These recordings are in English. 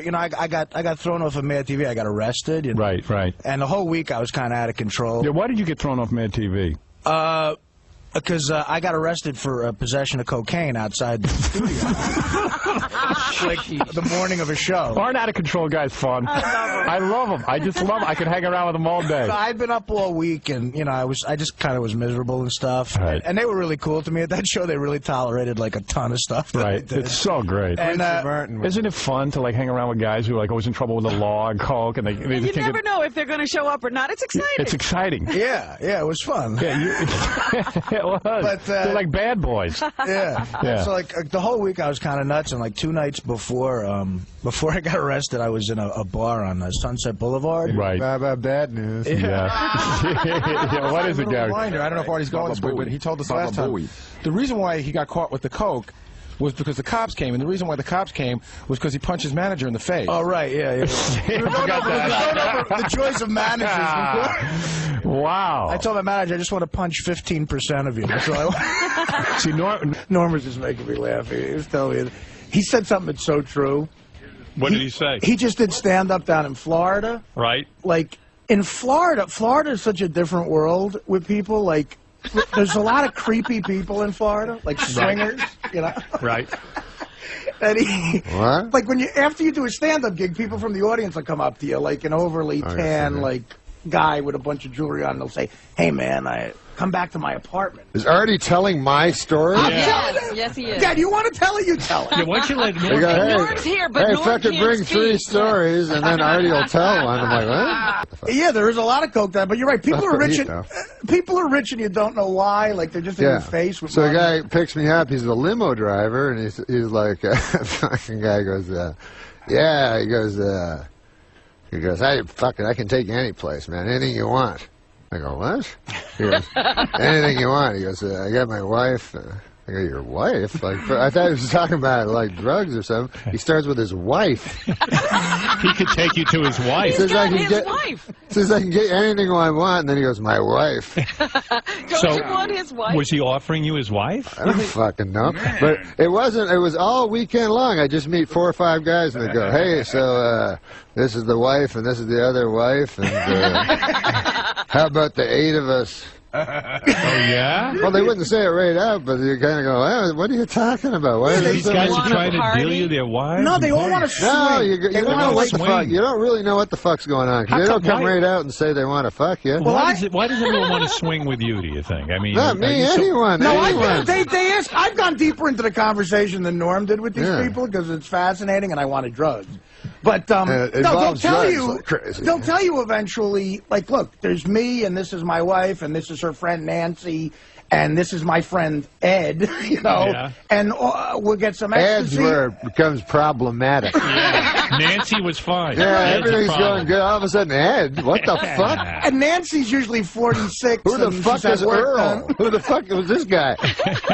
You know, I got thrown off of Mad TV. I got arrested. You know? Right. And the whole week I was kind of out of control. Yeah, why did you get thrown off Mad TV? Because I got arrested for possession of cocaine outside the studio. Like the morning of a show. Aren't out of control guys fun? I love them. I just love them. I could hang around with them all day. So I'd been up all week, and you know, I just kind of was miserable and stuff. Right. And they were really cool to me at that show. They really tolerated like a ton of stuff. That Right. I did. It's so great. And isn't it fun to like hang around with guys who are like always in trouble with the law and coke, and they you never know if they're going to show up or not. It's exciting. It's exciting. Yeah, it was fun. Yeah, it was. But, they're like bad boys. Yeah. So like the whole week I was kind of nuts, and like 2 nights before I got arrested, I was in a bar on Sunset Boulevard. Right. Bad news. Yeah. Yeah. What is it, Gary? I don't know if Artie's going this way, but he told us last time. The reason why he got caught with the coke was because the cops came, and the reason why the cops came was because he punched his manager in the face. Oh, right, yeah. I forgot that. The choice of managers. Wow. I told my manager, I just want to punch 15% of you. That's all I want. See, Norm was just making me laugh. He was telling me, he said something that's so true. What did he say? He just did stand-up down in Florida. Right. Like, in Florida is such a different world with people. Like, there's a lot of creepy people in Florida, like swingers, you know? Right. And What? like after you do a stand-up gig, people from the audience will come up to you, like an overly tan, like guy with a bunch of jewelry on, and they'll say, "Hey, man, I come back to my apartment." Is Artie telling my story? Yes, he is. Dad, you want to tell it? You tell it. Yeah, why don't you let They go, Norm's here, but Norm fucking can't bring 3 speak. stories, and then Artie will tell one. I'm like, what? Yeah, there is a lot of coke there, but you're right. People are rich. You know. People are rich, and you don't know why. Like they're just in your face. With So a money. guy picks me up. He's a limo driver, and he's like, fucking guy goes, yeah. He goes, I can take you any place, man. Anything you want. I go, what? He goes, anything you want. He goes, I got my wife. I go, your wife? Like, I thought he was talking about like drugs or something. He starts with his wife. He could take you to his wife. He's got his wife. Says I can get anything I want, and then he goes, my wife. Don't you want his wife? Was he offering you his wife? I don't fucking know. But it wasn't. It was all weekend long. I just meet 4 or 5 guys, and they go, hey, so this is the wife, and this is the other wife, and how about the 8 of us? Oh, yeah? Well, they wouldn't say it right out, but you kind of go, what are you talking about? Why These guys are trying to party? deal you their wives? No, they all want to swing. No, you They don't wanna know what the swing. fuck. You don't really know what the fuck's going on. 'Cause How they don't come- come why- right out and say they want to fuck you. Well, Why does everyone want to swing with you, do you think? I mean, Not are me, you so- anyone. No, anyone. they ask. I've gone deeper into the conversation than Norm did with these Yeah. people because it's fascinating, and I wanted drugs. But it no, they'll involves tell drugs you. like crazy. They'll tell you eventually. Like, look, there's me, and this is my wife, and this is her friend Nancy, and this is my friend Ed. You know, Yeah. and we'll get some Ed's ecstasy. where it becomes problematic. Yeah. Nancy was fine. Yeah, Ed's a everything's problem. going good. All of a sudden, Ed, what the fuck? And Nancy's usually 46. Who the and fuck she's at is work Earl? then. Who the fuck was this guy?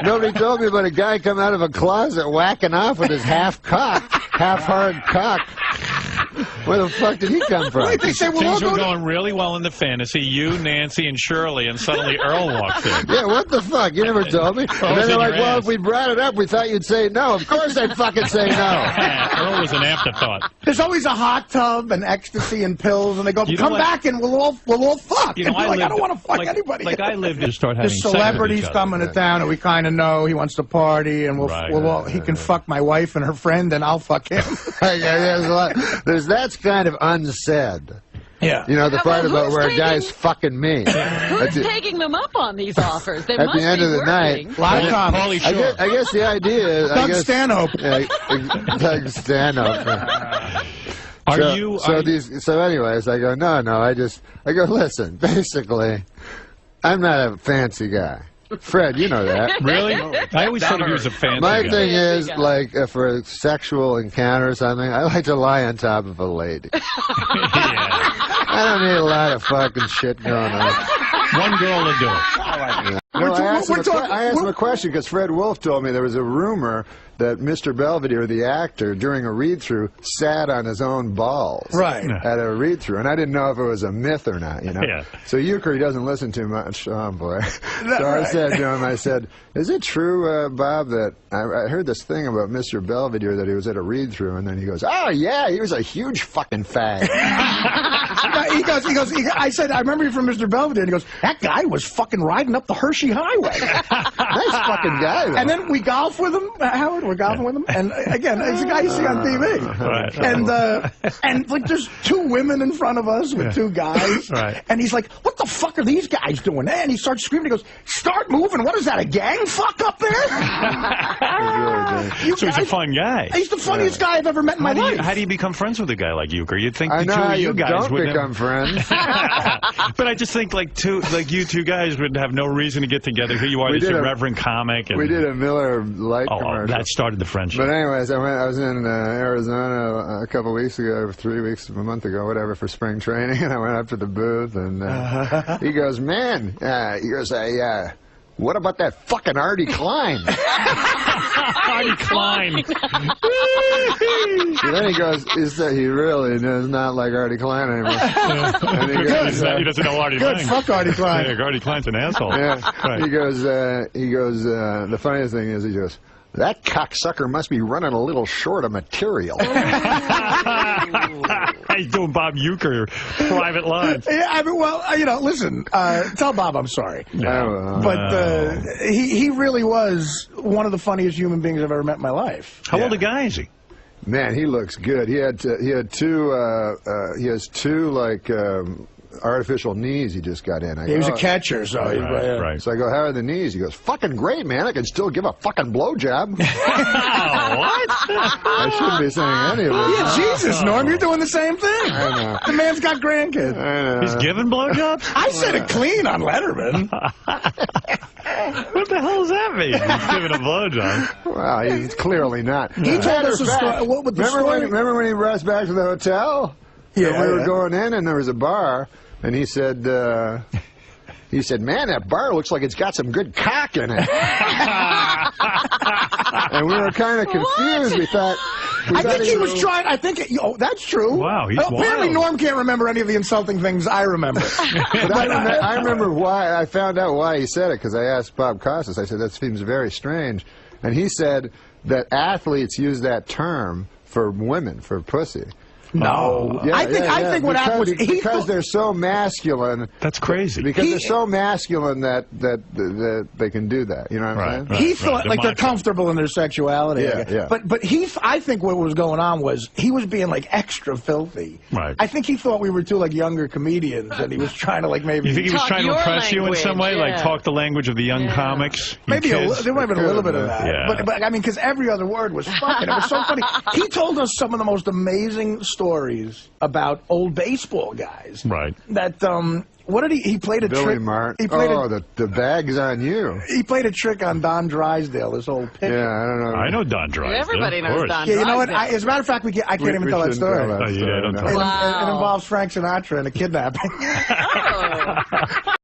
Nobody told me about a guy coming out of a closet whacking off with his half-hard cock. Where the fuck did he come from? Right, they say, well, Things I'll were go to- going really well in the fantasy. You, Nancy, and Shirley, and suddenly Earl walks in. Yeah, what the fuck? You never told me. And then in they're like, your well, ass. if we brought it up, we thought you'd say no. Of course I'd fucking say no. Earl was an afterthought. There's always a hot tub and ecstasy and pills, and they go, You know come what? back and we'll all fuck. You know, And you're like, I don't want to fuck like, anybody. Like I lived to start having There's sex with celebrities each other. coming to town, and we kind of know he wants to party, and he can fuck my wife and her friend, and I'll fuck him. That's kind of unsaid. Yeah. You know, the Yeah, part well, about who's where a taking- guy's fucking me. Who's taking them up on these offers? They At must the end be of the working. night, A lot of comics. Pauly Shore. I guess the idea is... Doug Stanhope. Doug Stanhope. So anyways, I go, no, I go, listen, basically, I'm not a fancy guy. Fred, you know that. Really? I always thought he was a fancy My guy. thing is, guy. like, for a sexual encounter or something, I like to lie on top of a lady. Yeah. I don't need a lot of fucking shit going on. One girl to do it. No, I asked him a question because Fred Wolf told me there was a rumor that Mr. Belvedere, the actor, during a read-through, sat on his own balls. Right. At a read-through, and I didn't know if it was a myth or not, you know. Yeah. So Euchre doesn't listen too much. Oh, boy. So Right. I said to him, I said, is it true, Bob, that I heard this thing about Mr. Belvedere that he was at a read-through, and then he goes, oh, yeah, he was a huge fucking fag. I said, I remember you from Mr. Belvedere. And he goes, that guy was fucking riding up the Hershey Highway. Nice fucking guy, though. And then we golf with him, Howard. We're golfing with him, and again, it's a guy you see on TV. Right. And like, there's two women in front of us with two guys. Right. And he's like, "What the fuck are these guys doing?" And he starts screaming. He goes, "Start moving! What is that? A gang fuck up there?" So he's a fun guy. He's the funniest guy I've ever met in my life. How do you become friends with a guy like Euchre? You'd think I the know two how of you guys don't would become friends. But I just think like you two guys would have no reason to get together. Here you are, this irreverent comic. And, we did a Miller Lite oh, commercial. that started the friendship. But anyways, I was in Arizona a couple weeks ago, 3 weeks, a month ago, whatever, for spring training, and I went up to the booth, and he goes, man, what about that fucking Artie Lange? Artie Lange. And then he goes, he really does not like Artie Lange anymore. And he goes, he doesn't know Artie Lange. Fuck Artie Lange. Yeah, Artie Lange's an asshole. Yeah. Right. He goes, the funniest thing is, he goes, that cocksucker must be running a little short of material. He's doing Bob Euchre private lines. Yeah, I mean, well, listen, tell Bob I'm sorry. No. But he really was one of the funniest human beings I've ever met in my life. How old a guy is he? Man, he looks good. He has two like artificial knees he just got in. He was a catcher, so Right. So I go, how are the knees? He goes, fucking great, man. I can still give a fucking blowjob. What? I shouldn't be saying any of this. Yeah, Jesus, Norm, you're doing the same thing. I know. The man's got grandkids. I know. He's giving blowjobs? I said it clean on Letterman. What the hell does that mean? He's giving a blowjob. Well, he's clearly not. He told us a story. What with the story? Remember when he brought us back to the hotel? Yeah, And we were going in, and there was a bar, and he said, man, that bar looks like it's got some good cock in it. And we were kind of confused. We thought... I think he was trying. I think. That's true. Wow, he's apparently wild. Norm can't remember any of the insulting things I remember. But I remember why. I found out why he said it because I asked Bob Costas. I said that seems very strange, and he said that athletes use that term for women, for pussy. No, Yeah, I think what happened was because they're so masculine. That's crazy. Because they're so masculine that they can do that. You know what I'm saying? He thought like they're comfortable in their sexuality. Yeah. But I think what was going on was he was being like extra filthy. Right. I think he thought we were two like younger comedians, and he was trying to like maybe. You think he was trying to impress you in some way, like talk the language of the young comics? Maybe there might have been a little bit of that. Yeah. But I mean, because every other word was fucking. It was so funny. He told us some of the most amazing stories about old baseball guys. Right. That what did he played a Billy trick? Martin. He played the bag's on you. He played a trick on Don Drysdale. This old pitcher. Yeah, I don't know. I know Don Drysdale. Everybody knows Don Yeah, you know what? Drysdale. As a matter of fact, I can't even tell that story. Oh, yeah, don't tell It Wow. involves Frank Sinatra and a kidnapping. Oh.